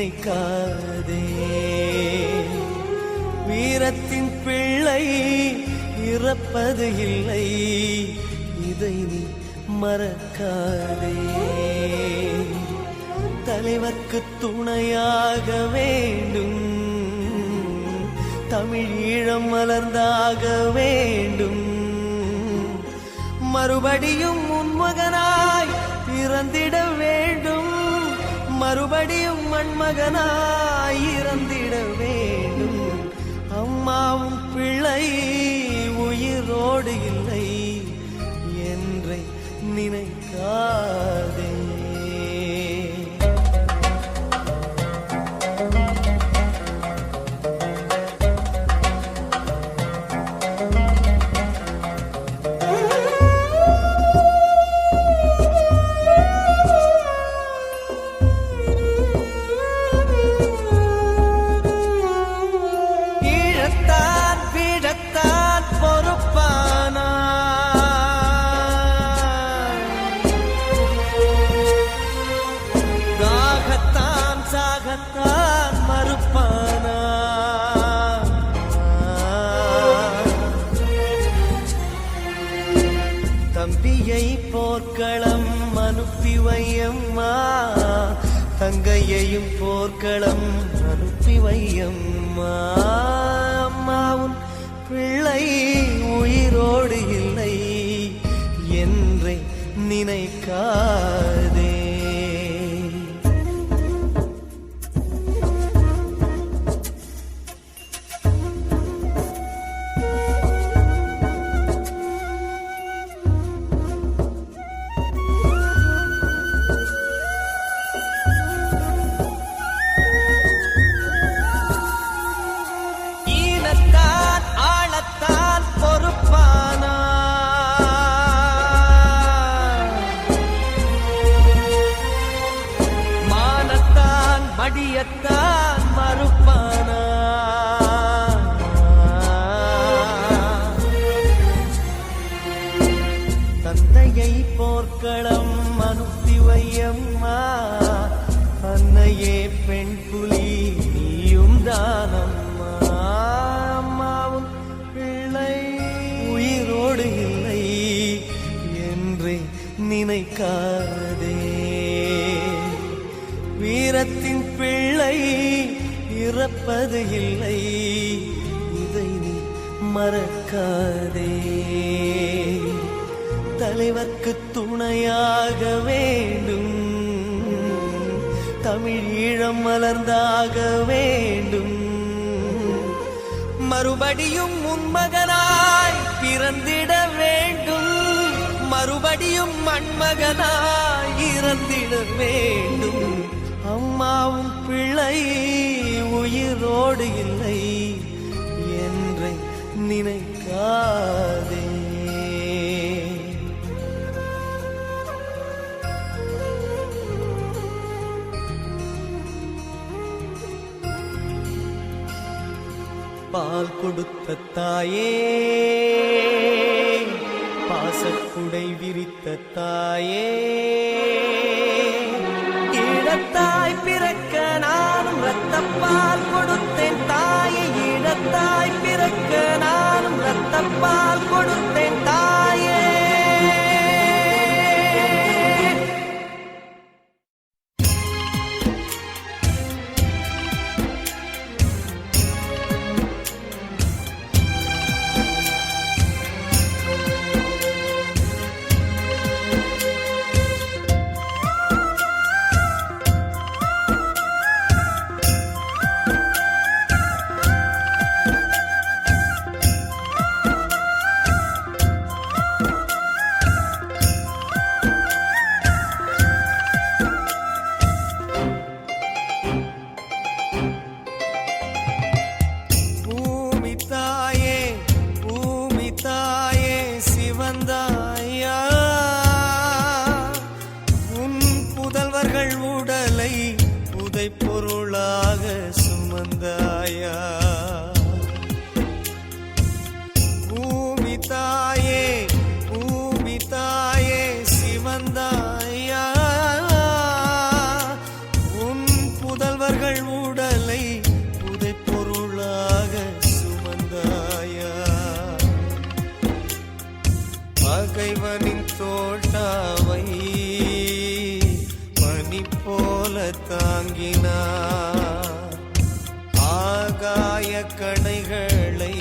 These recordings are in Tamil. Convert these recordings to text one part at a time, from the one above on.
நினைக்காதே. வீரத்தின் பிள்ளை இறப்பது இல்லை, இதை நீ மறக்காதே. தலைவர்க்கு துணையாக வேண்டும், தமிழ் ஈழம் மலர்ந்தாக வேண்டும். மறுபடியும் உன்மகனாய் பிறந்திட வேண்டும், மறுபடியும் மண்மகனாய் இறந்திட வேண்டும். அம்மாவும் பிள்ளை உயிரோடு இல்லை என்றை நினைக்காதே. தம்பியை போர்க்களம் அனுப்பி வையம்மா, தங்கையையும் போர்க்களம் அனுப்பி வையம்மா. அம்மாவும் பிள்ளை உயிரோடு இல்லை என்றே நினைக்காதே. மடியத்தான் மறுப்பானா? தந்தையை போர்க்களம் அனுப்பி வையம்மா, அன்னையே பெண் புலி நீயும் தானம்மா. அம்மாவும் பிள்ளை உயிரோடு இல்லை என்று நினைக்காதே. வீரத்தின் பிள்ளை இறப்பது இல்லை, இதை நீ மறக்காதே. தலைவர்க்கு துணையாக வேண்டும், தமிழ் ஈழம் மலர்ந்தாக வேண்டும். மறுபடியும் உன்மகனாய் பிறந்திட வேண்டும், மறுபடியும் மண்மகனாய் இறந்திட வேண்டும். அம்மாவும் பிள்ளை உயிரோடு இல்லை என்றை நினைக்காதே. பால் கொடுத்த தாயே, பாசக்குடை விரித்த தாயே, ஈழத்தாய் பிறக்க நானும் ரத்தப்பால் கொடுத்தேன் தாயே. ஈழத்தாய் பிறக்க நானும் ரத்தப்பால் கொடுத்தேன் தாயே. பொருளாக சுமந்தாயா. பூமி தாயே, பூமி தாயே சிவந்தாயா. உன் புதல்வர் எங்கள் உடலை புதை பொருளாக சுமந்தாயா பகைவனின் தோட்டாவை பனி போல தாங்கினார் ஆகாய கணைகளை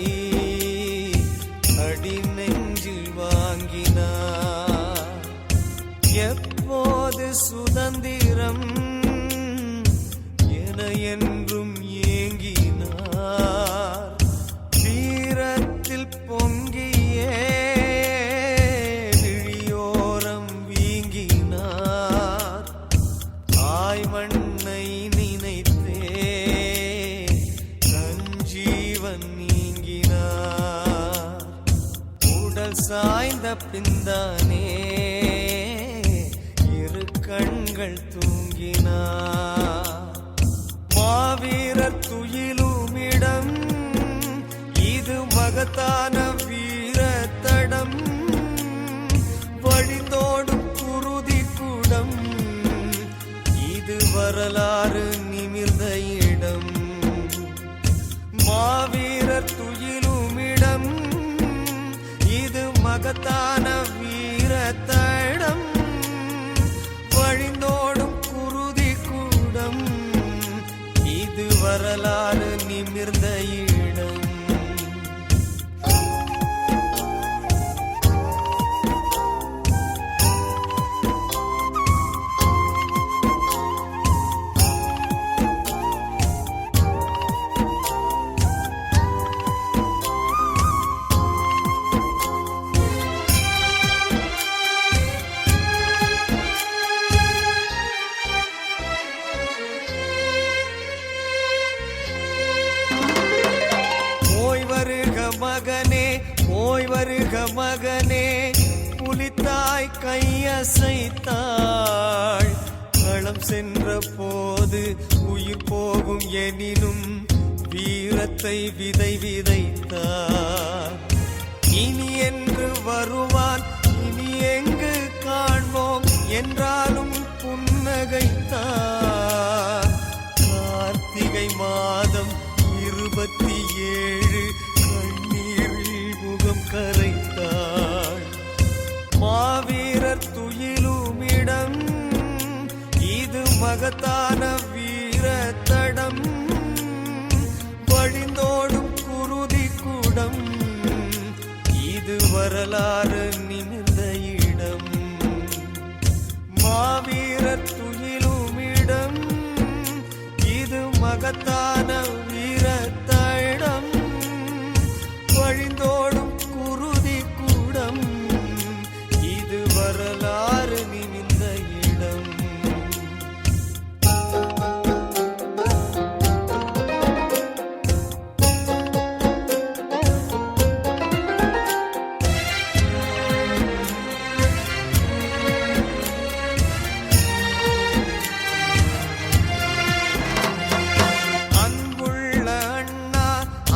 அடி நெஞ்சில் வாங்கினார் எப்போது சுதந்திரம் என என்றும் ஏங்கினார் வீரத்தில் பொங்கியே விழியோரம் வீங்கினார் தாய் மண்ணை நினைத்தே நஞ்சீவன் நீங்கினார் உடல் சாய்ந்த பின்தானே இரு கண்கள் தூங்கினார் மாவீரர் துயிலுமிடம் இது மகத்தான வீர தடம் வழிந்தோடும் குருதி குடம் இது வரலாறு நிமிர்ந்த இடம் மாவீரர் துயிலுமிடம் இது மகத்தான வீர தடம் வழிந்தோடும் குருதி கூடம் இது வரலாறு நிமிர்ந்த இடம் மகனே போய் வருக மகனே புலித்தாய் கையசைத்தாள் களம் சென்ற போது உயிர் போகும் எனினும் வீரத்தை விதை விதைத்தார் இனி என்று வருவான் இனி எங்கு காண்போம் என்றாலும் புன்னகைத்தார் கார்த்திகை மாதம் 27 முகம் கரைத்தாள் மாவீரர் துயிலுமிடம் இது மகத்தான வீர தடம் வழிந்தோடும் குருதி குடம் இது வரலாறு நிமிர்ந்த இடம் மாவீரர் துயிலுமிடம் இது மகத்தான வீர தடம் வழிந்தோடும் குருதி கூடம் இது வரலாறு நிமிர்ந்த இடம் அன்புள்ள அண்ணா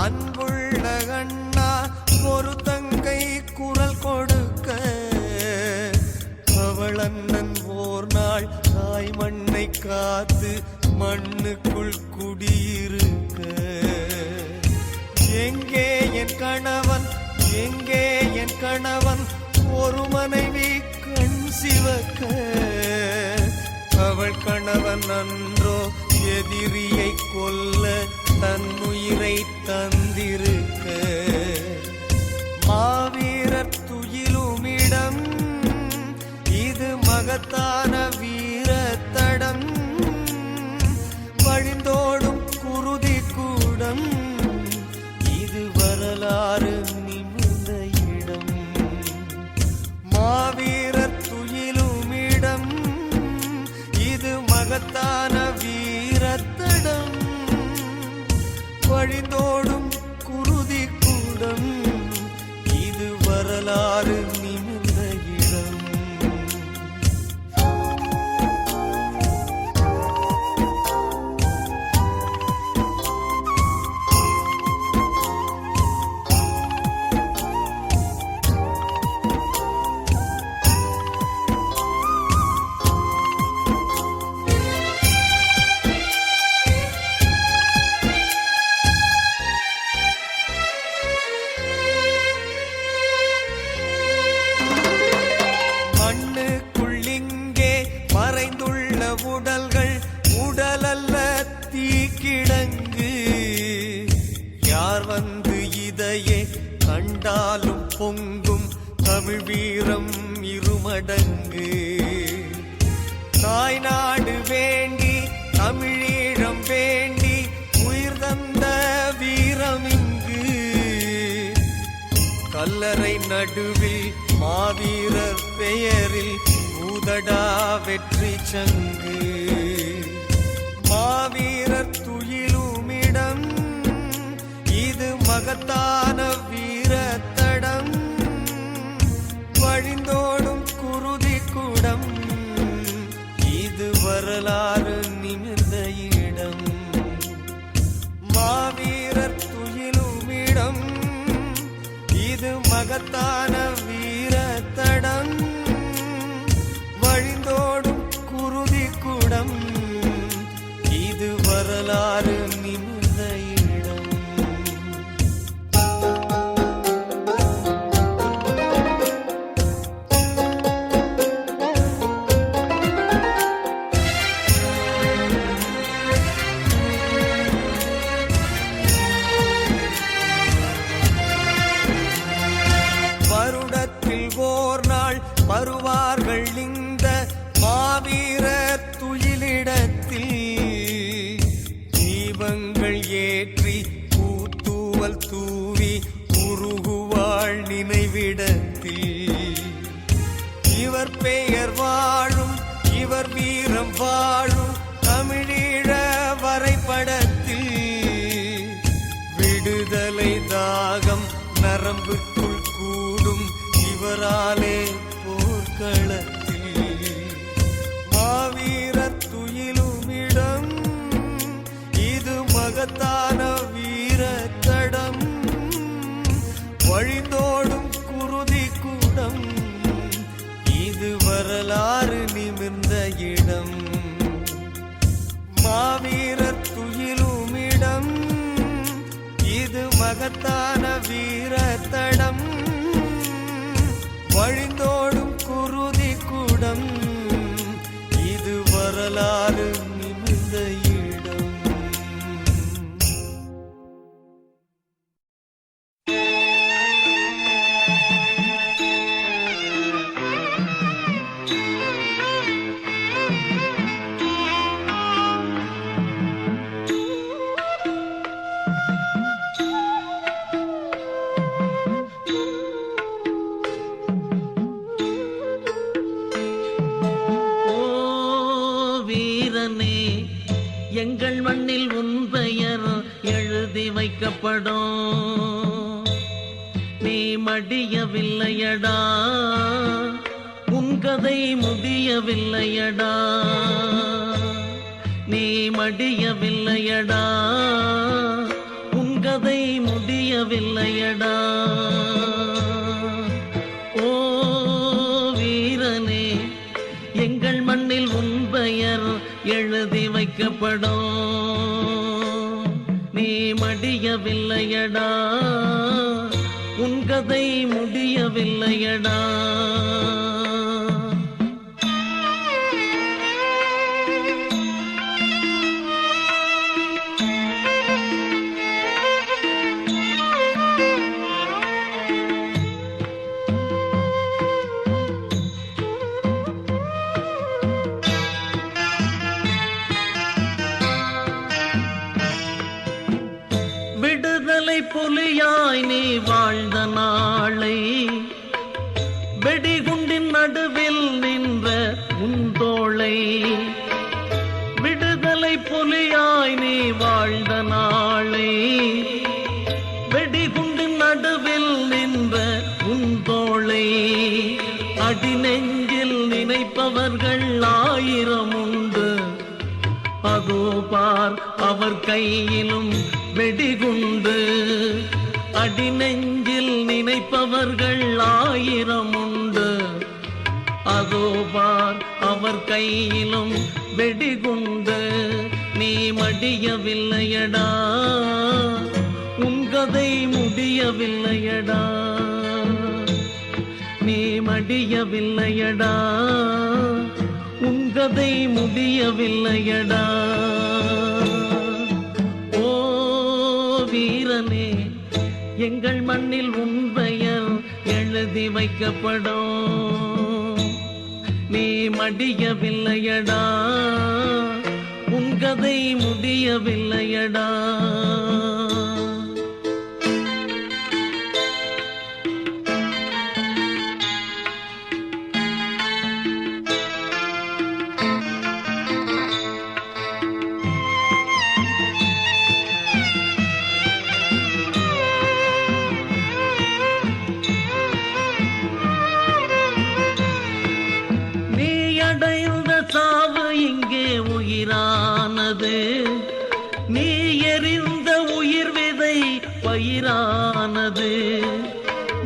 அன்புள்ள அண்ணா ஒரு தங்கை குரல் கொடுக்க அவள் அண்ணன் ஓர் நாள் தாய் மண்ணை காத்து மண்ணுக்குள் குடியிருக்க எங்கே என் கணவன் எங்கே என் கணவன் ஒரு மனைவி கண் சிவக்க அவள் கணவன் அன்றோ எதிரியை கொல்ல தன்னுயிரை தந்திருக்க மாவீரர் துயிலுமிடம் இது மகத்தான வீர தடம் வழிந்தோடும் குருதி கூடம் இது வரலாறு நிமிர்ந்த இடம் மாவீரர் துயிலுமிடம் இது மகத்தான வீர தடம் வழிந்தோடும் குருதி கூடம் இது வரலாறு நிமிர்ந்த இடம் பொங்கும் தமிழ் வீரம் இருமடங்கு. தாய்நாடு வேண்டி தமிழீழம் வேண்டி உயிர் தந்த வீரம் இங்கு. கல்லறை நடுவில் மாவீரர் பெயரில் ஊதடா வெற்றி சங்கு. மாவீரர் துயிலுமிடம் இது மகத்தான வீரத்தடம். வழிந்தோடும் குருதி குடம் இது வரலாறு நிமிர்ந்த இடம். மாவீரர் துயிலுமிடம் இது மகத்தான வீரத்தடம். வழிந்தோடும் குருதி குடம் இது வரலாறு நிமிர்ந்த இடம். வருடத்தில் ஓர் நாள் வருவார்கள் இந்த மாவீரர் துயிலிடத்தில். தீபங்கள் ஏற்றி பூத்தூவல் தூவி உருகுவாள் நினைவிடத்தில். இவர் பெயர் வாழும் இவர் வீரம் வாழும் தமிழீழ வரைபடத்தில். விடுதலை தாகம் நரம்புக்குள் கூடும் இவராலே போர்க்களத்தில். மாவீரர் துயிலுமிடம் இது மகத்தான வீரத்தடம். வழிந்தோடும் குருதி கூடம் இது வரலாறு நிமிர்ந்த இடம். மாவீரர் துயிலுமிடம் இது மகத்தான வீரத்தடம். வழிந்தோடும் குருதி கூடம் இது வரலாறு நிமிர்ந்த இடம். எங்கள் மண்ணில் உன் பெயர் எழுதி வைக்கப்படும். நீ மடியவில்லையடா, உன் கதை முடியவில்லையடா. நீ மடியவில்லையடா, உன் கதை முடியவில்லையடா. ஓ வீரனே, எங்கள் மண்ணில் உன் பெயர் எழுதி வைக்கப்படும். நீ மடியவில்லையடா, உன் கதை முடியவில்லையடா. புலியாய் நீ வாழ்ந்த நாளை, வெடிகுண்டின் நடுவில் நின்ற உன் தோளை. விடுதலை புலியாய் நீ வாழ்ந்த நாளை, வெடிகுண்டின் நடுவில் நின்ற உன் தோளை. அடி நெஞ்சில் நினைப்பவர்கள் ஆயிரம் உண்டு, அதோ பார் அவர் கையிலும் வெடிகுண்டு. அடி நெஞ்சில் நினைப்பவர்கள் ஆயிரம் உண்டு, அதோ பார் அவர் கையிலும் வெடிகுண்டு. நீ மடியவில்லையடா, உன் கதை முடியவில்லையடா. நீ மடியவில்லையடா, உன் கதை முடியவில்லையடா. வீரனே, எங்கள் மண்ணில் உன் பெயர் எழுதி வைக்கப்படும். நீ மடியவில்லையடா, உன் கதை முடியவில்லையடா. உயிரானது, நீ எறிந்த உயிர் விதை பயிரானது.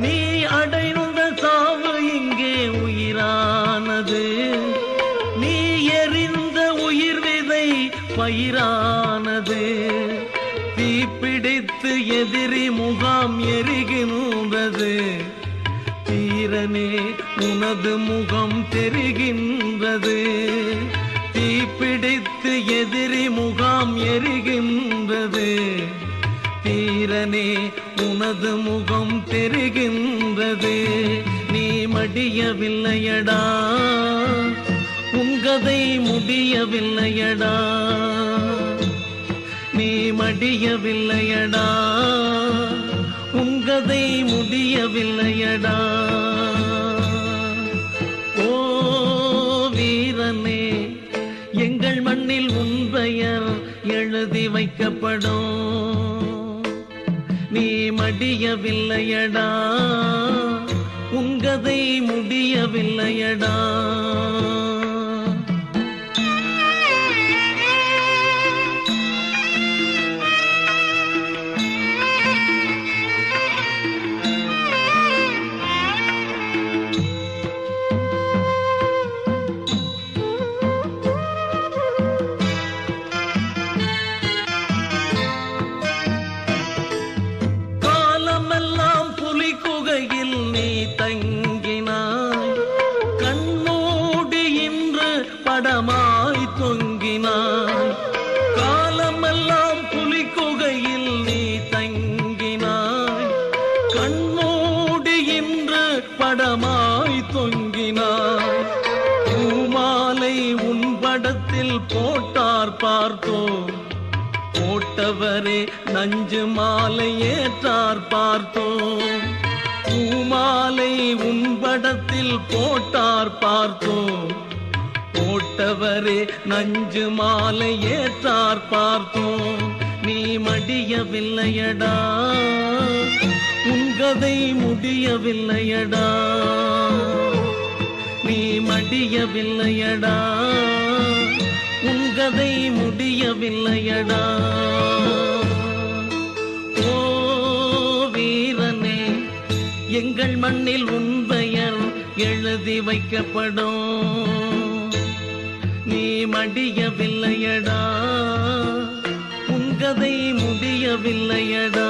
நீ அடைந்த சாவு இங்கே உயிரானது, நீ எறிந்த உயிர் விதை பயிரானது. தீப்பிடித்து எதிரி முகாம் எரிகின்றது, தீரனே உனது முகம் தெரிகின்றது. தீப்பிடித்து எதிரி முகாம் எரிகின்றது, தீரனே உனது முகம் தெரிகின்றது. நீ மடியவில்லையடா, உன் கதை முடியவில்லையடா. நீ மடியவில்லையடா, உன் கதை முடியவில்லையடா. ஓ வீரனே, எங்கள் மண்ணில் உன் பெயர் எழுதி வைக்கப்படும். நீ மடியவில்லையடா, உன் கதை முடியவில்லையடா. படமாய் தொங்கினாய், காலமெல்லாம் புலிக்குகையில் நீ தங்கினாய். கண்மூடி இன்று படமாய் தொங்கினாய். பூமாலை உன் படத்தில் போட்டார் பார்த்தோம், போட்டவரே நஞ்சு மாலை ஏற்றார் பார்த்தோம். பூமாலை உன் படத்தில் போட்டார் பார்த்தோம், போட்டவரே நஞ்சு மாலை ஏற்றார் பார்த்தோம். நீ மடியவில்லையடா, உன் கதை முடியவில்லையடா. நீ மடியவில்லையடா, உன் கதை முடியவில்லையடா. ஓ வீரனே, எங்கள் மண்ணில் உன் பெயர் எழுதி வைக்கப்படும். நீ மடியவில்லையடா, உன் கதை முடியவில்லையடா.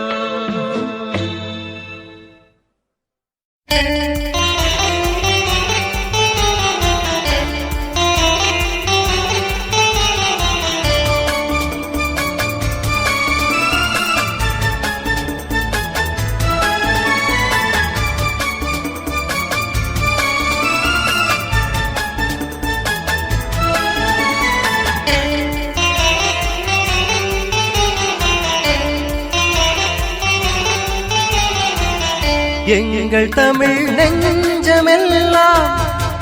எங்கள் தமிழ் நெஞ்சமெல்லாம்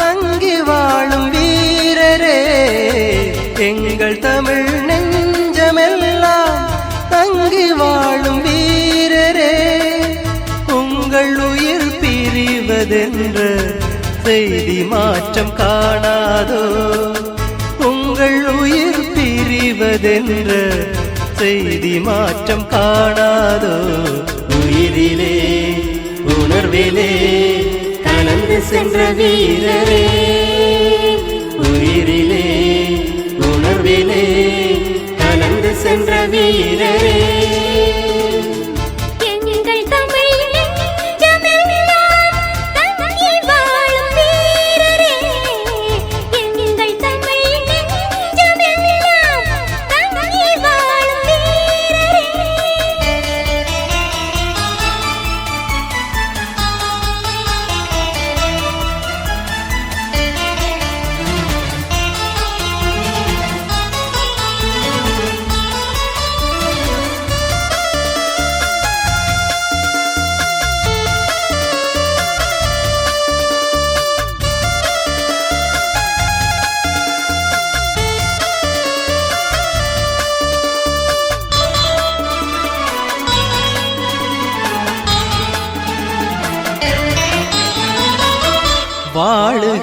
தங்கி வாழும் வீரரே, எங்கள் தமிழ் நெஞ்சமெல்லாம் தங்கி வாழும் வீரரே. உங்கள் உயிர் பிரிவதென்ற செய்தி மாற்றம் காணாதோ, உங்கள் உயிர் பிரிவதென்ற செய்தி மாற்றம் காணாதோ. உயிரிலே உணர்விலே கலந்து சென்ற வீரரே, உயிரிலே உணர்விலே கலந்து சென்ற வீரரே.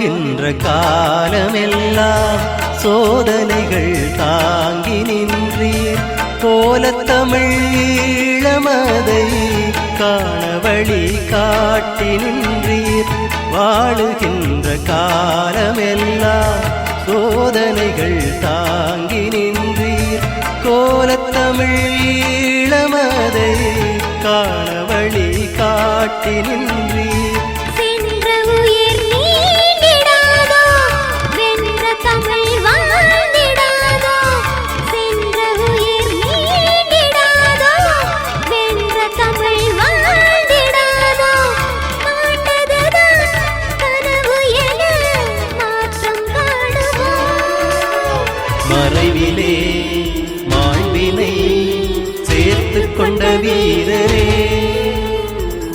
வாழுகின்ற காலமெல்லாம் சோதனைகள் தாங்கி நின்றீர். கோலத்தமிழ் ஈழமதை காண வழி காட்டி நின்றீர். வாழுகின்ற காலமெல்லாம் சோதனைகள் தாங்கி நின்றீர். கோலத்தமிழ் ஈழமதை காண வழி காட்டி நின்றீர். சென்ற உயிர் நீங்கிடாதோ, வென்ற தமிழ் வாழ்ந்திடாதோ. சென்ற உயிர் நீங்கிடாதோ, வென்ற தமிழ் வாழ்ந்திடாதோ. மாண்டதுதான் கனவு என மாற்றம் காணுவோம். மறைவிலே மாண்பினை சேர்த்துக் கொண்ட வீரரே,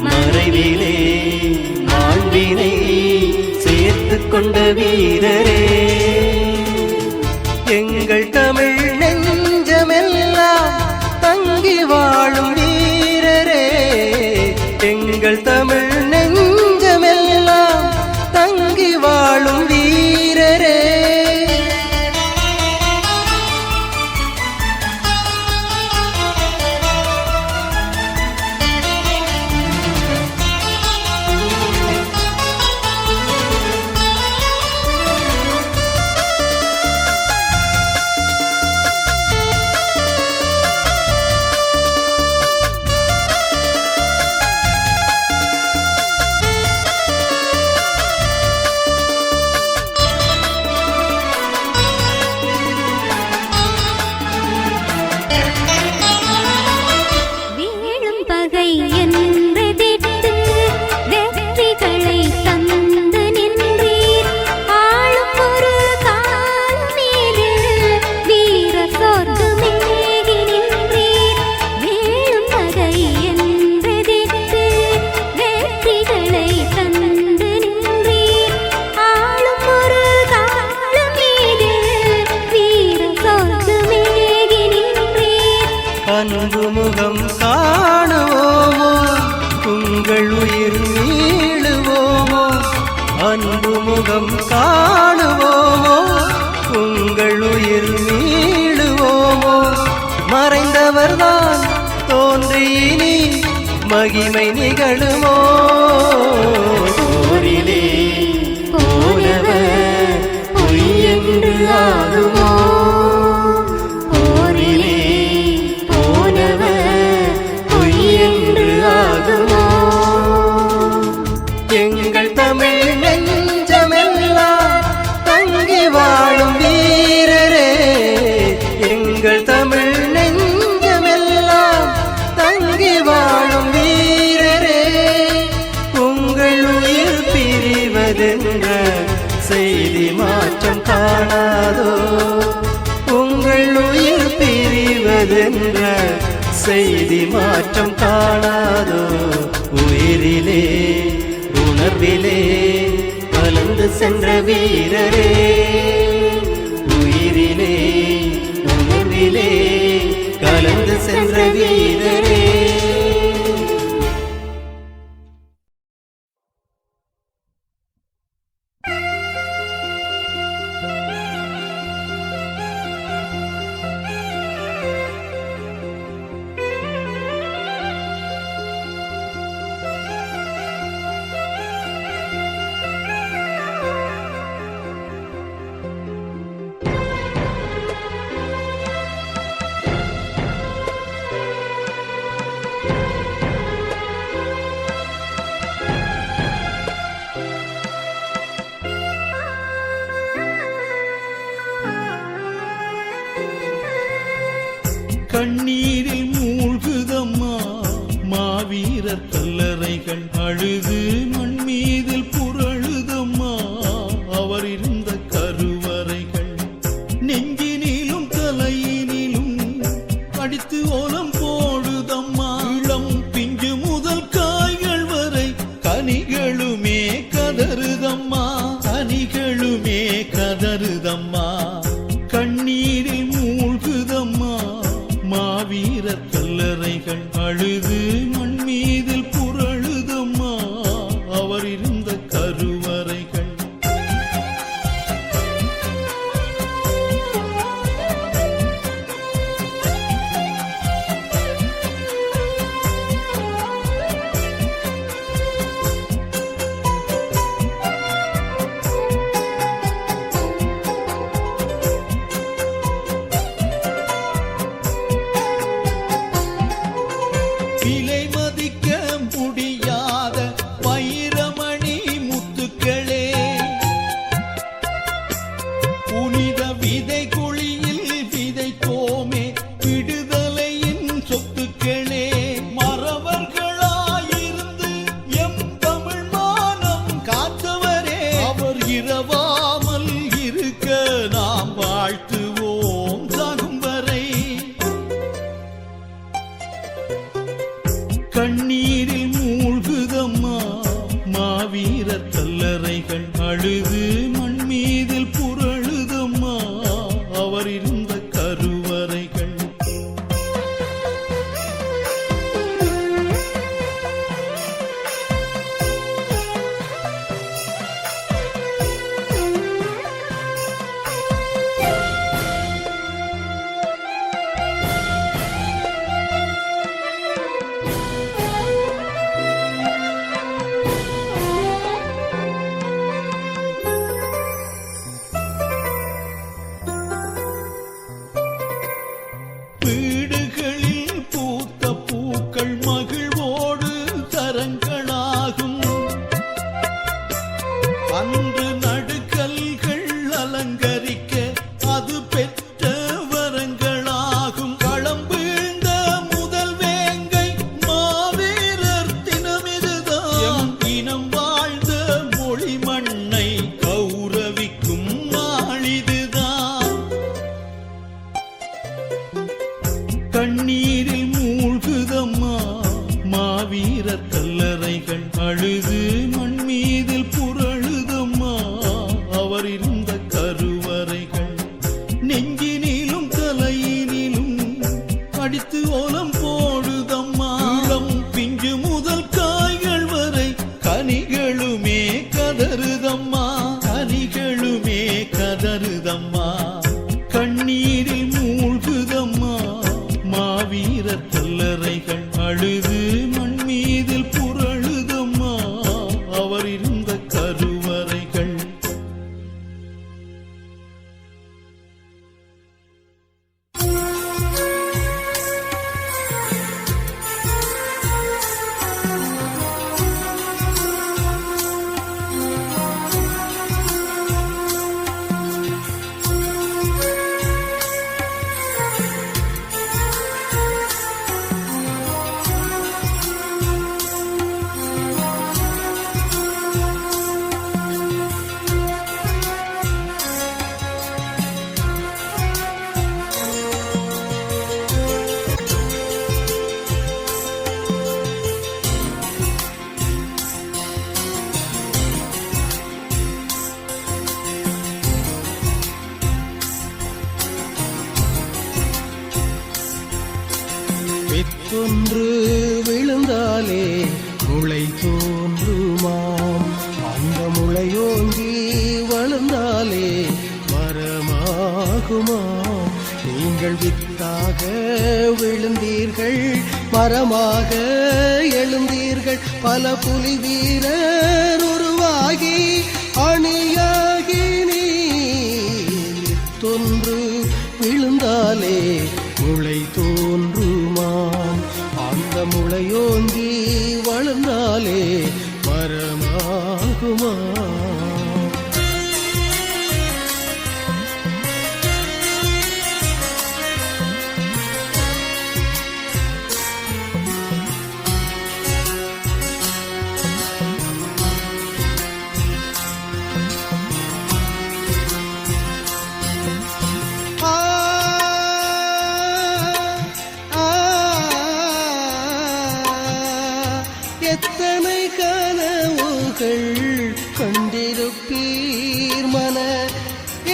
மறைவிலே மாண்பினை சேர்த்துக் கொண்ட வீரரே, எங்கள் தமிழ் நெஞ்சமெல்லாம் தங்கி வாழும் வீரரே, எங்கள் தமிழ் நெஞ்சமெல்லாம் தங்கி வாழும் வீரரே. வீழும் பகை என்றெதிர்த்து வெற்றிகளை தந்து நின்றீர். ஆளும் ஒரு காலமேது வீர சொர்க்கமேகி நின்றீர். வீழும் பகை என்றெதிர்த்து வெற்றிகளை தந்து நின்றீர். ஆளும் ஒரு காலமேது வீர சொர்க்கமேகி நின்றீர். அன்பு முகம் காணுவோமோ, உங்கள் உயிர் நீளுவோமோ. அன்பு முகம் காணுவோமோ, உங்கள் உயிர் நீளுவோமோ. மறைந்தவர்தான் தோன்றி இனி மகிமை நிகழுமோ. போரிலே போனவர் பொய் என்று ஆகுமோ. போரிலே போனவர் பொய் என்று ஆகுமோ. எங்கள் தமிழ் நெஞ்சமெல்லாம் தங்கி வாழும் வீரரே, எங்கள் தமிழ் நெஞ்சமெல்லாம் தங்கி வாழும் வீரரே, உங்கள் உயிர் பிரிவதென்ற செய்தி மாற்றம் காணாதோ. உங்கள் உயிர் பிரிவதென்ற செய்தி மாற்றம் காணாதோ. உயிரிலே உணர்விலே கலந்து சென்ற வீரரே, உயிரிலே உணர்விலே கலந்து சென்ற வீரரே. கண்ணீரில் மூழ்குதம்மா மாவீரர் கல்லறைகள், அழுது மண் மீதில் புரழுதம்மா அவர் இருந்த கருவறைகள். நெஞ்சினிலும் தலையினிலும் அடித்து ஓலம் போடுதம்மா. இளம் பிஞ்சு முதல் காய்கள் வரை கனிகளுமே கதறுதம்மா, கனிகளுமே கதறுதம்மா. கண்ணீரில் மூழ்குதம்மா மாவீரர் கல்லறைகள், அழுது மண் மீதில் புரழுதம்மா அவர் இருந்த கருவறைகள். கண்ணீரில் மூழ்குதம்மா மாவீரர் கல்லறைகள் அழுது மண் மீதில் புரழுதம்மா அவர் இருந்த கருவறைகள். வீடுகளில் பூத்த பூக்கள் மகிழ்வோடு தரங்களாகும். அன்று நடுக்கல்கள் அலங்கரிக்க அது பெற்ற வரங்களாகும். களம் வீழ்ந்த முதல் வேங்கை மாவீரர் தினமிதுதான். இனம் வாழ்ந்த மொழி மண்ணை கௌரவிக்கும் நாளிதுதான். கண்ணீரில் மூழ்குதம்மா மாவீரர் கல்லறைகள் அழுது மண் மீதில் புரழுதம்மா அவர் இருந்த கருவறைகள். நெஞ்சினிலும் தலையினிலும் அடித்து ஓலம் போடுதம்மா. இளம் பிஞ்சு முதல் காய்கள் வரை கனிகளுமே கதறுதம்மா, கனிகளுமே கதறுதம்மா. கண்ணீரில் மூழ்குதம்மா மாவீரர் கல்லறைகள் அழுது மண் மீதில் புரழுதம்மா அவர் இருந்த கருவறைகள். வித்தொன்று விழுந்தாலே முளை தோன்றுமாம். அந்த முளையோங்கி வளர்ந்தாலே மரமாகுமாம். நீங்கள் வித்தாக விழுந்தீர்கள், மரமாக எழுந்தீர்கள். பல புலி வீரர் உருவாகி அணியாகி நீர் வித்தொன்று விழுந்தாலே முளை தோன்றுமாம். அந்த முளையோங்கி வளர்ந்தாலே மரமாகுமாம். எத்தனை கனவுகள் கொண்டிருப்பீர், மன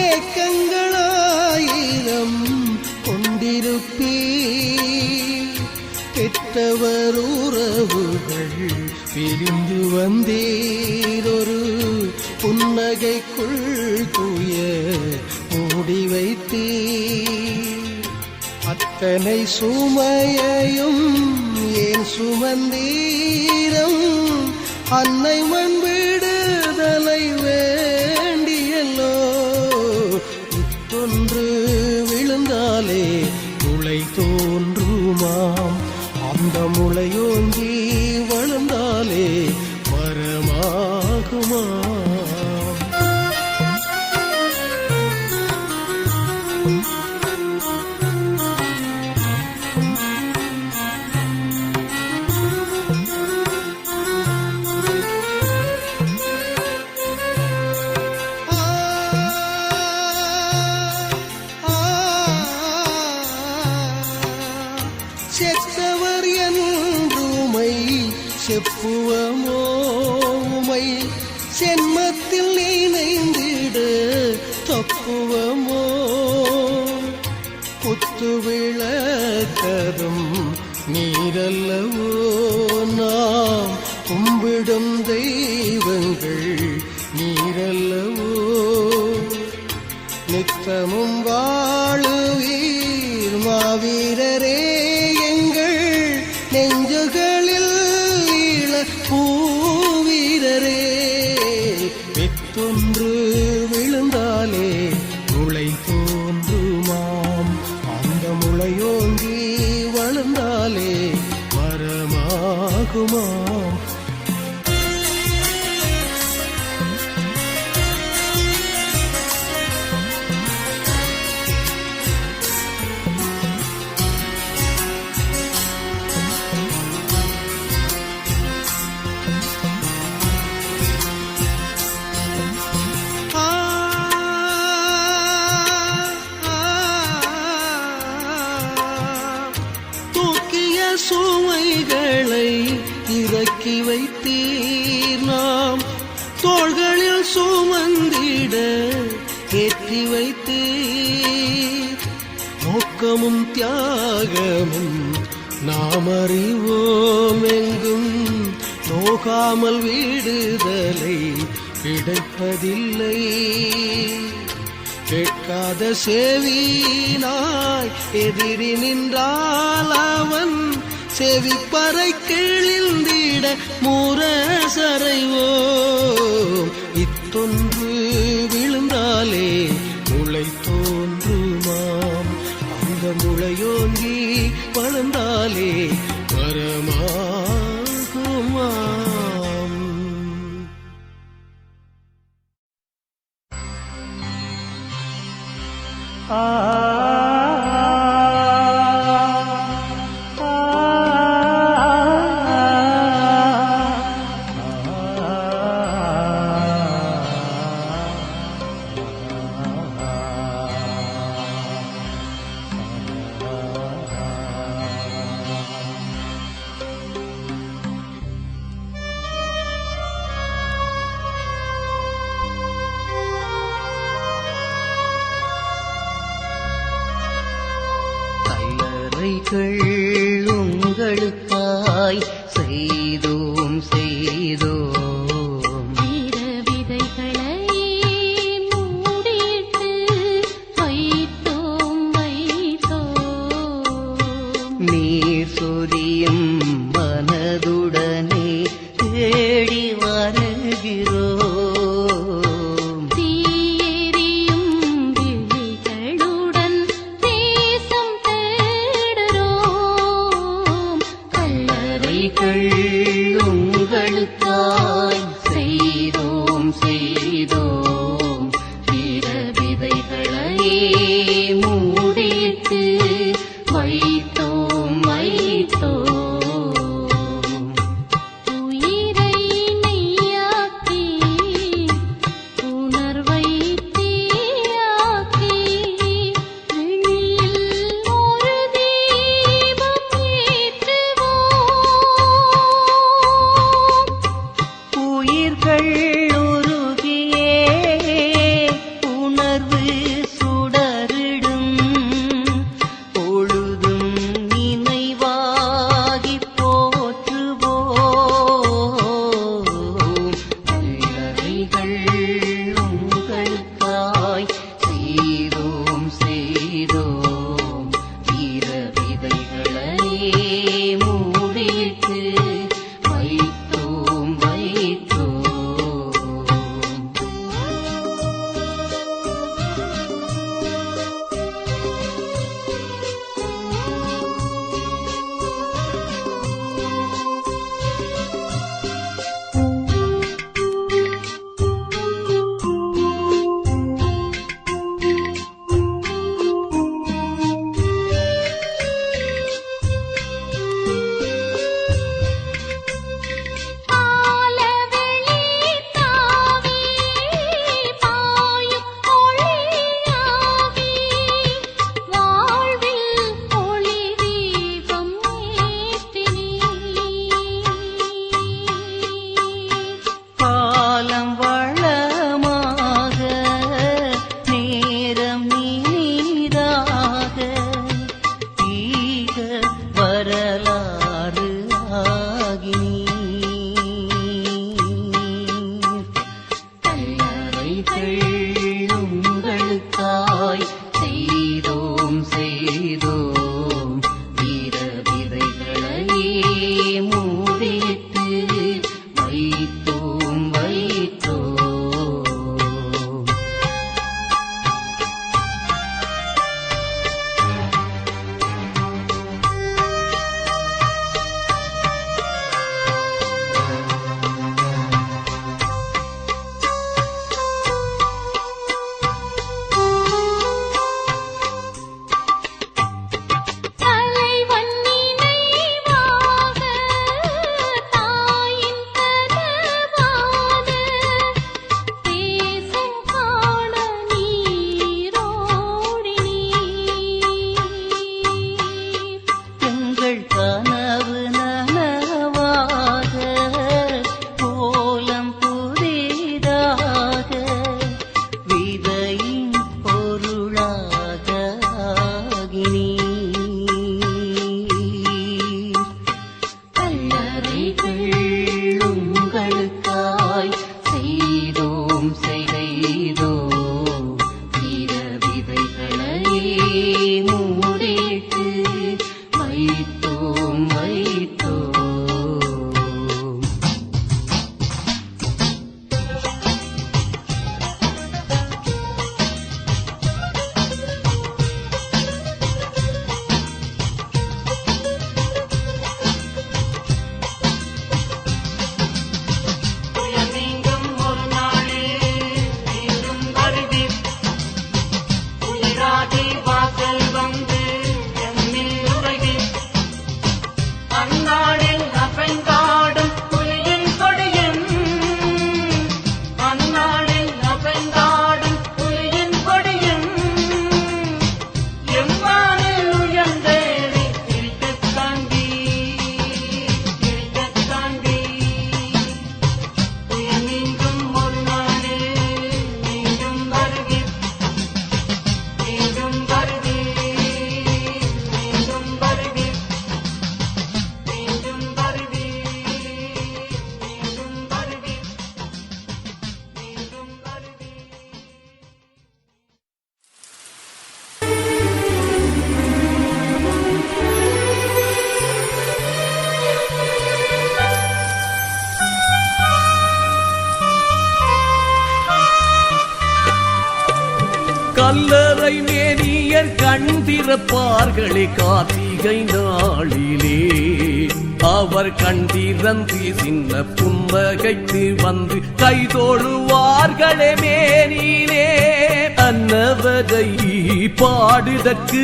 ஏக்கங்களாயிரம் கொண்டிருப்பீர். பெற்றவர் உறவுகள் பிரிந்து வந்தீர், ஒரு புன்னகைக்குள் தூய மூடி வைத்தீர். அத்தனை சுமையையும் ஏன் சுமந்தீரம், அன்னை மண் விடுதலை வேண்டியல்லோ. இத்தொன்று விழுந்தாலே முளை தோன்றுமாம். அந்த முளையோங்கி வளர்ந்தாலே மரமாகுமாம். செத்தவர் என்றுமை செப்புவமோ உமை சென்மத்தில் நினைந்திட தப்புவமோ குத்து விளக்கதும் நீரல்லவோ நாம் கும்பிடும் தெய்வங்கள் நீரல்லவோ நித்தமும் வாழுவீர் மாவீரரே எங்கள் நெஞ்சுகளில் ஈழ பூவீரரே வித்தொன்று விழுந்தாலே முளை தோன்றுமாம் அந்த முளையோங்கி வளர்ந்தாலே மரமாகுமாம் சுமைகளை இறக்கி வைத்தீர் நாம் தோள்களில் சுமந்திட ஏற்றி வைத்தீர் நோக்கமும் தியாகமும் நாம் அறிவோம் எங்கும் நோகாமல் விடுதலை கிடைப்பதில்லை கேட்காத செவினாய் எதிரி நின்றால் அவன் செவிப்பறை கிழிந்திட முரசறைவோம் இத்தொன்று விழுந்தாலே முளை தோன்றுமாம் அந்த முளையோங்கி வளர்ந்தாலே மரமாகுமாம் உங்களுக்காய் செய்தோம் செய்தோம் வீர விதைகளை மூடிட்டு வைத்தோம் வைத்தோம் நீர் சொரியும் மனதுடனே தேடி வருகிறோம் தீயெறியும் விழிகளுடன் தேசம் தேடுறோம் கல்லறைகள் உங்களுக்காய் செய்தோம் செய்தோம் வீர விதைகளை மூடிட்டு வைத்தோம் வைத்தோம் உயிரை நெய்யாக்கி உணர்வை தீயாக்கி விண்ணில் ஒரு தீபம் ஏற்றுவோம் கனவு நனவாக கோலம் புதிதாக விதையின் பொருளாக கல்லறைகள் உங்களுக்காய் செய்தோம் செய்தோம் பிற விதைகளையே மூடிட்டு வைத்தோம் மீண்டும் ஒரு நாளில் மீண்டும் வருவீர் உயிராகி வாசல் வந்து எம்மில் நுழைவீர் அந்நாளில் அசைந்தாடும் புலியின் கொடியின் அந்நாளில் அசைந்தாடும் புலியின் கொடியின் எம்மானில் உயர்ந்தேறி இருக்கத் தாண்டி மீண்டும் ஒரு நாளில் மீண்டும் வருவீர் மீண்டும் வருவீர் மீண்டும் வருவீர் மீண்டும் வருவீர் மீண்டும் வருவீர் மீண்டும் வருவீர். கல்லறை மேனியர் கண் திறப்பார்களே கார்த்திகை நாளிலே அவர் கண் திறந்து சின்ன புன்னகைத்து வந்து கைதோழுவார்களே மேனிலே அன்னவகை பாடுதற்கு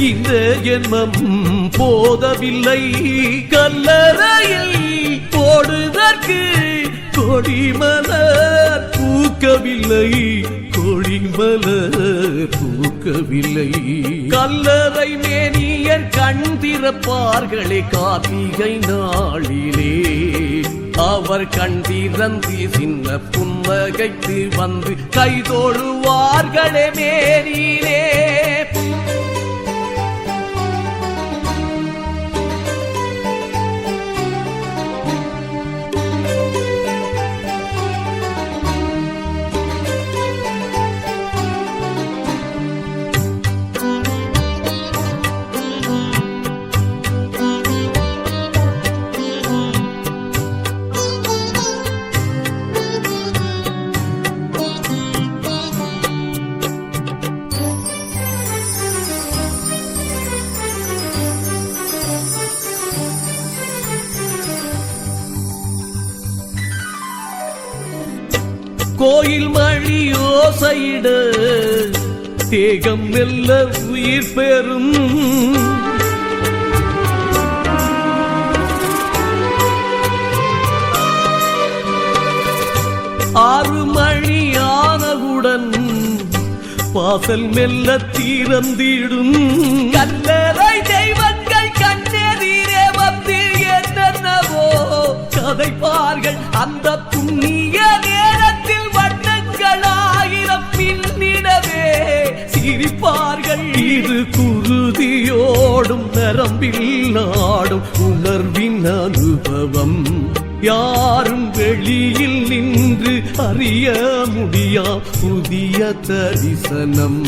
இந்த ஜென்மம் போதவில்லை கல்லறையில் போடுதற்கு கொடிமலர் பூக்கவில்லை கொடிமலர் பூக்கவில்லை கல்லறை மேனியர் கண் திறப்பார்களே கார்த்திகை நாளிலே அவர் கண் திறந்து சின்ன புன்னகைத்து வந்து கைதோழுவார்களே மேனிலே கோயில் மணி ஓசையிட தேகம் மெல்ல உயிர் பெறும் ஆறு மணி ஆனவுடன் வாசல் மெல்ல திறந்திடும் கல்லறை தெய்வங்கள் கண்ணெதிரே வந்து என்னென்னவோ கதைப்பார்கள் அந்த புண்ணிய நேரத்தில் வண்ணங்களாயிரம் பின்னிடவே சிரிப்பார்கள் இது குருதியோடும் நரம்பில் நாடும் உணர்வின் அனுபவம் யாரும் வெளியில் நின்று அறிய முடியா புதிய தரிசனம்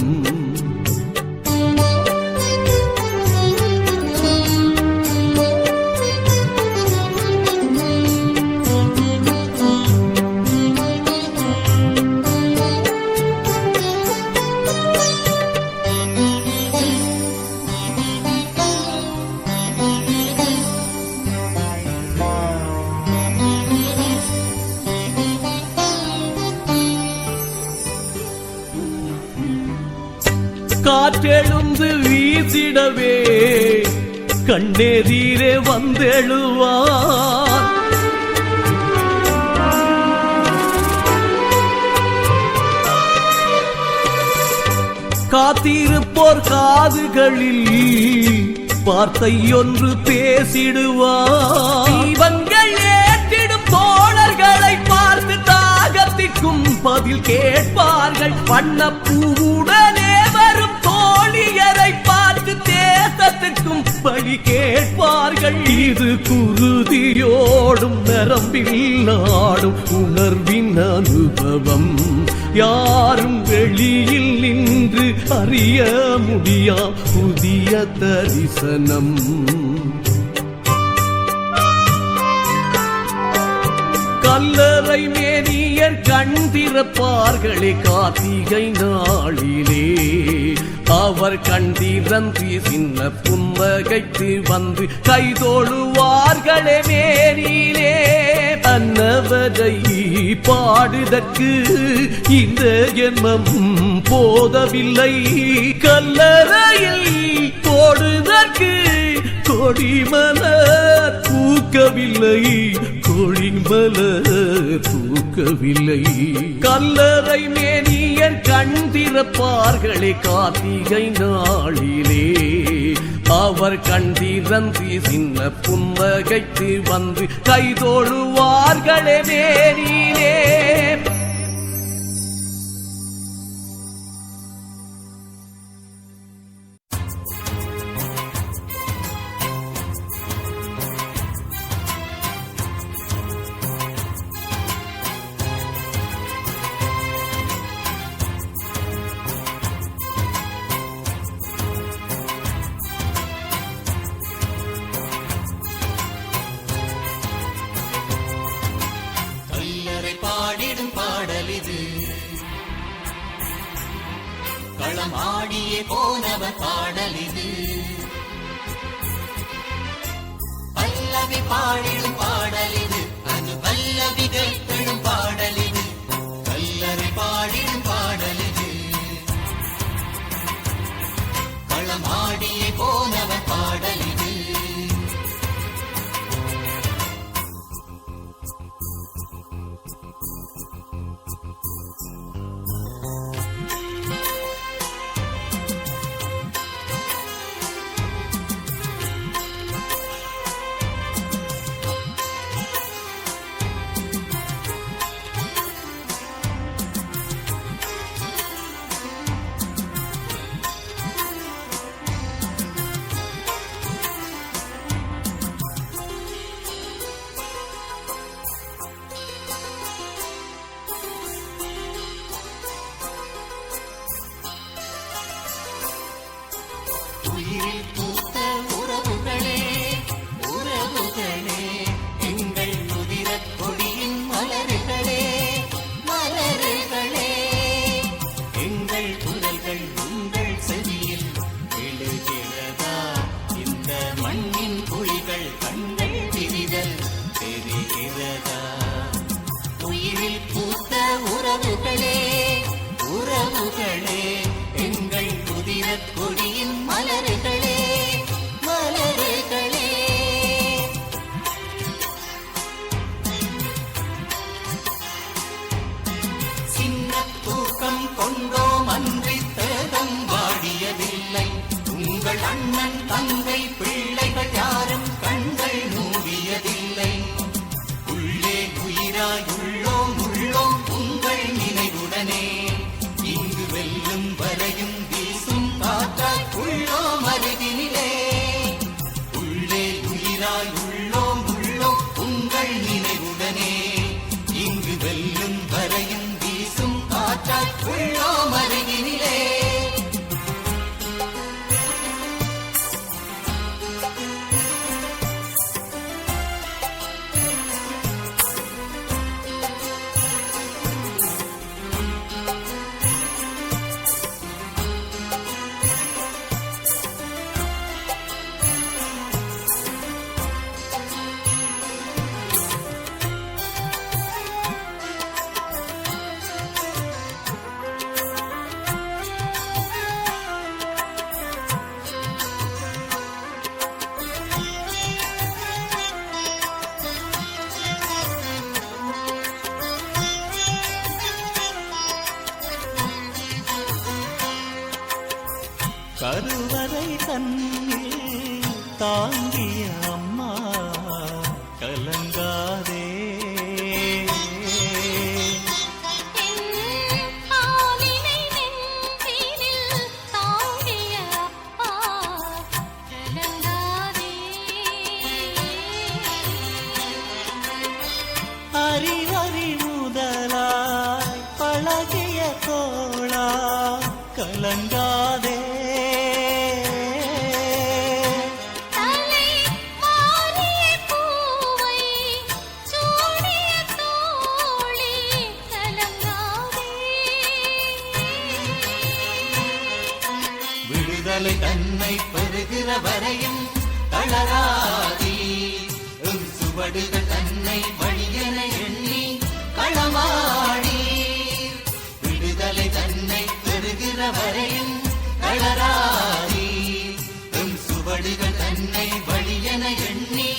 காற்றெழுந்து வீசிடவே கண்ணெதிரே வந்தெழுவான் காத்திருப்போர் காதுகளில் வார்த்தை ஒன்று பேசிடுவார். தீபங்கள் ஏற்றிடும் தோழர்களை பார்த்து தாகத்திற்கும் பதில் கேட்பார்கள். வண்ணப்பூவுடனே வரும் தோழியரை பார்த்து தேசத்திற்கும் பழி கேட்பார்கள். இது குருதியோடும் நரம்பில் ஆடும் உணர்வின் அனுபவம். யாரும் வெளியில் நின்று அறிய முடியா புதிய தரிசனம். கல்லறை மேனியர் கண் திறப்பார்களே கார்த்திகை நாளிலே. அவர் கண்டிரந்து சின்ன புன்னகைத்து வந்து கைதோழுவார்களே மேனிலே. அன்னவரை பாடுதற்கு இந்த ஜென்மம் போதவில்லை. கல்லறையில் போடுதற்கு கொடிமலர் பூக்கவில்லை. கொடிமலர் பூக்கவில்லை. கல்லறை மேனியர் கண் திறப்பார்களே கார்த்திகை நாளிலே. அவர் கண்டிரந்து சின்ன புன்னகைத்து வந்து கைதோழுவார்களே மேனிலே. களமாடியே போனவர் பாடலிது. பல்லவி பாடிடும் பாடலிது. அது பல்லவிகள் பெறும் பாடலிது. கல்லறை பாடிடும் பாடலிது. களமாடியே போனவர் பாடலிது. உயிரில் பூத்த உறவுகளே, உறவுகளே, எங்கள் உதிரக் கொடியின் மலர்களே, மலர்களே, எங்கள் குரல்கள் உங்கள் செவியில் விழுகிறதா? இந்த மண்ணின் குழிகள் கண்கள் விரிதல் தெரிகிறதா? உயிரில் பூத்த உறவுகளே, உறவுகளே, எங்கள் உதிரக் கொடியின் மலர்களே, மலர்களே. சின்ன தூக்கம் கொண்டோம் அன்றி தேகம் வாடியதில்லை. உங்கள் அண்ணன் தங்கை பிள்ளைகள் யாரும் கண்கள் மூடியதில்லை. உள்ளே உயிராய் உள்ளோம் உள்ளோம் உங்கள் நினைவுடனே. இங்கு வெல்லும் வரையும் வீசும் காற்றாய் உள்ளோம் அருகினிலே. உள்ளே உயிராய் உள்ளோம் உள்ளோம் உங்கள் நினைவுடனே. இங்கு வெல்லும் வரையும் வீசும் காற்றாய் உள்ளோம் அருகினிலே. கருவறை தன்னில் கலங்காதே தலை மாறிய பூவை சூடிய தோழி கலங்காதே விடுதலை தன்னை பெறுகிற வரையும் தளராதி சுவடுகள் தன்னை வழியென எண்ணி களமாடி விடுதலை தன்னை பெறுகிற வரையும் தளராதி சுவடுகள் தன்னை வழியென எண்ணி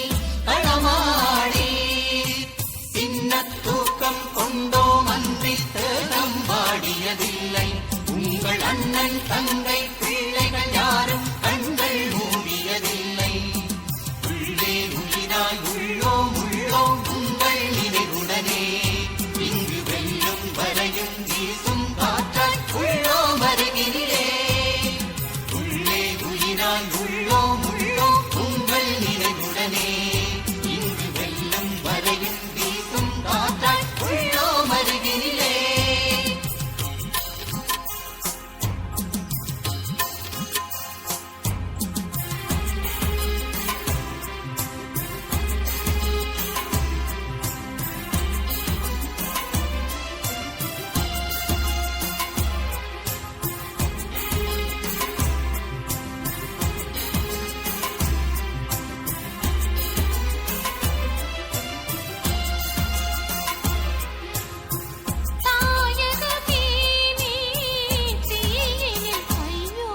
களமாடி சின்ன தூக்கம் கொண்டோம் அன்றி தேகம் வாடியதில்லை உங்கள் அண்ணன் தங்கை பிள்ளைகள் யாரும் கண்கள் மூடியதில்லை உள்ளே உயிராய் உள்ளோம் உள்ளோம் உங்கள் நினைவுடனே இங்கு வெல்லும் வரையும் வீசும் காற்றாய் உள்ளோம் அருகினிலே உள்ளே உயிராய் உள்ளோம் உள்ளோம் உங்கள் நினைவுடனே இங்கு வெல்லும் வரையும் வீசும் காற்றாய் உள்ளோம் அருகினிலே தாயக தீனி தீயினில் ஐயோ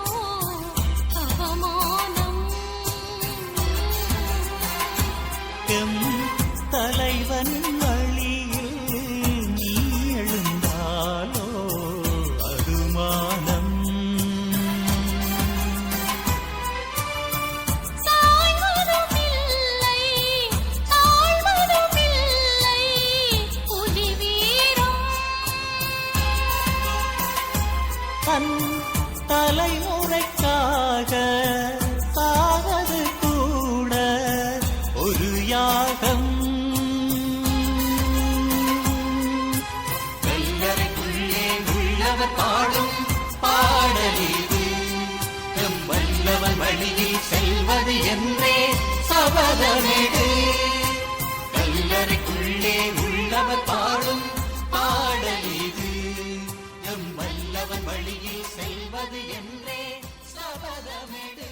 அவமானம் எம் தலைவன் வழியில் நீ எழுந்தாலோ அதுமானம் சாய்வதுமில்லை தாழ்வதுமில்லை புலி வீரம் தன் தலைமுறைக்காக சாவது கூட ஒரு யாகம் வெள்ளரைக்குள்ளே உள்ளவர் பாடும் பாடலிது எம் வல்லவன் வழியில் செல்வது என்றே சபதமிடு கல்லறைக்குள்ளே உள்ளவர் பாடும் பாடலிது எம் வல்லவன் வழியில் செல்வது என்றே சபதமிடு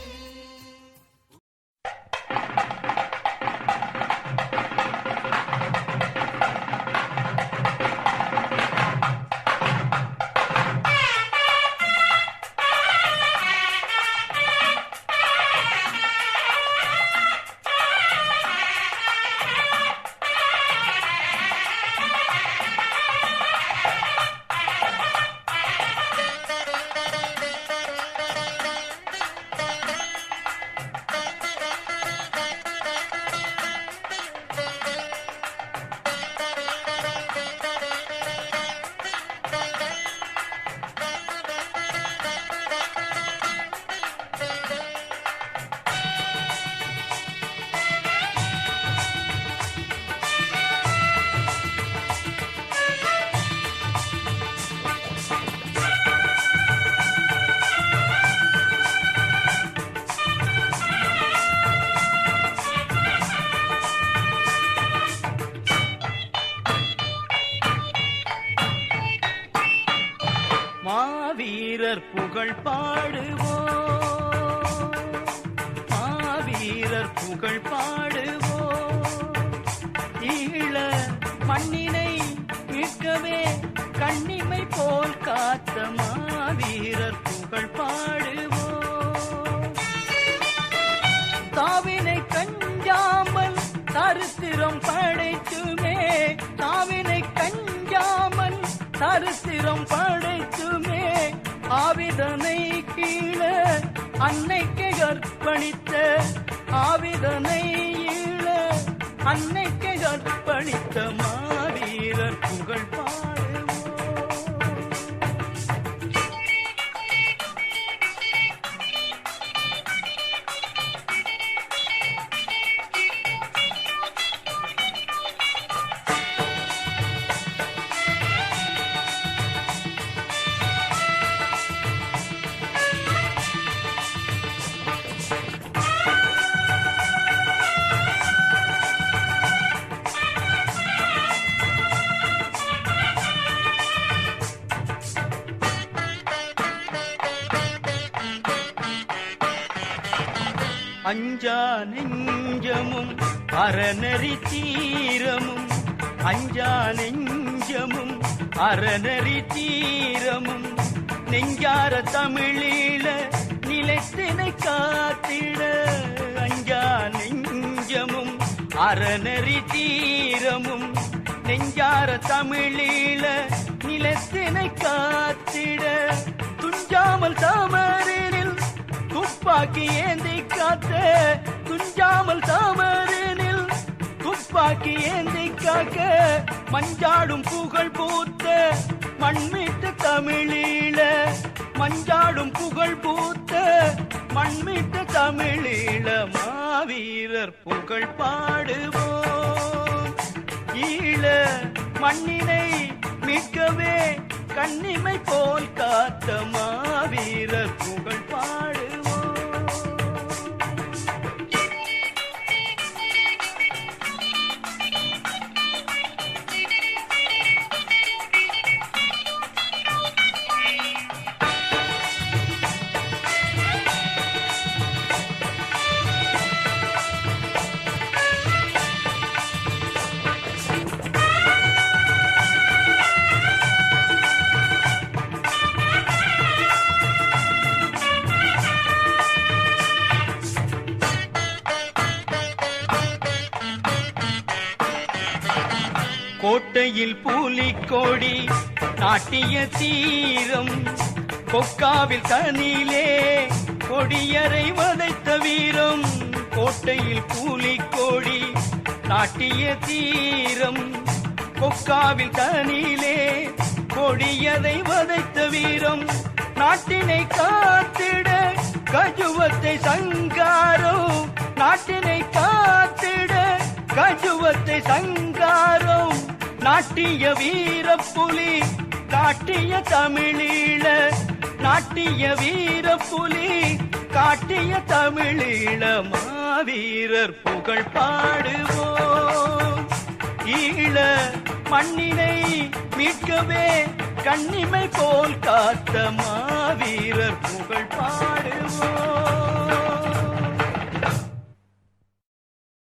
மாவீரர் புகழ் பாடுவோம் மாவீரர் புகழ் பாடுவோம் ஈழ மண்ணினை மீட்கவே கண்ணிமை போல் காத்த மாவீரர் புகழ் பாடுவோம் தாவினை கஞ்சாமல் சரித்திரம் படைத்துமே தாவினை கஞ்சாமல் சரித்திரம் படைத்துமே ஆவிதனை கீழ அன்னைக்கு அர்ப்பணித்த ஆவிதனை ஈழ அன்னைக்கு அர்ப்பணித்த மாவீரர் புகழ் பாடுவோம் அஞ்சா நெஞ்சமும் அறநெறி தீரமும் அஞ்சா நெஞ்சமும் அறநெறி தீரமும் நெஞ்சார தமிழீழ நிலைத்தினை காத்திட அஞ்சா நெஞ்சமும் அறநெறி தீரமும் நெஞ்சார தமிழீழ நிலத்தினை காத்திட துஞ்சாமல் தாமரினில் துப்பாக்கி ஏந்தி காத்த துஞ்சாமல் தாமரினில் துப்பாக்கி ஏந்தி காக்க மஞ்சாடும் புகழ் பூத்த மண்மீட்டு தமிழீழ மஞ்சாடும் புகழ் பூத்த மண்மீட்டு தமிழீழ மாவீரர் புகழ் பாடுவோம் ஈழ மண்ணினை மீட்கவே கண்ணிமை போல் காத்த மாவீரர் புகழ் பாடுவோம். கோட்டையில் பூலிக்கோடி நாட்டிய தீரம் கொக்காவில் தனிலே கொடியரை வதைத்த வீரம் கோட்டையில் பூலிக்கோடி நாட்டிய தீரம் கொக்காவில் தனிலே கொடியரை வதைத்த வீரம் நாட்டினை காத்திட கஜுவத்தை சங்காரம் நாட்டினை காத்திட கஜுவத்தை சங்காரம் நாட்டிய வீரப்புலி காட்டிய தமிழீழ நாட்டிய வீரப்புலி காட்டிய தமிழீழ மாவீரர் புகழ் பாடுவோம் ஈழ மண்ணினை மீட்கவே கண்ணிமை போல் காத்த மாவீரர் புகழ் பாடுவோம்.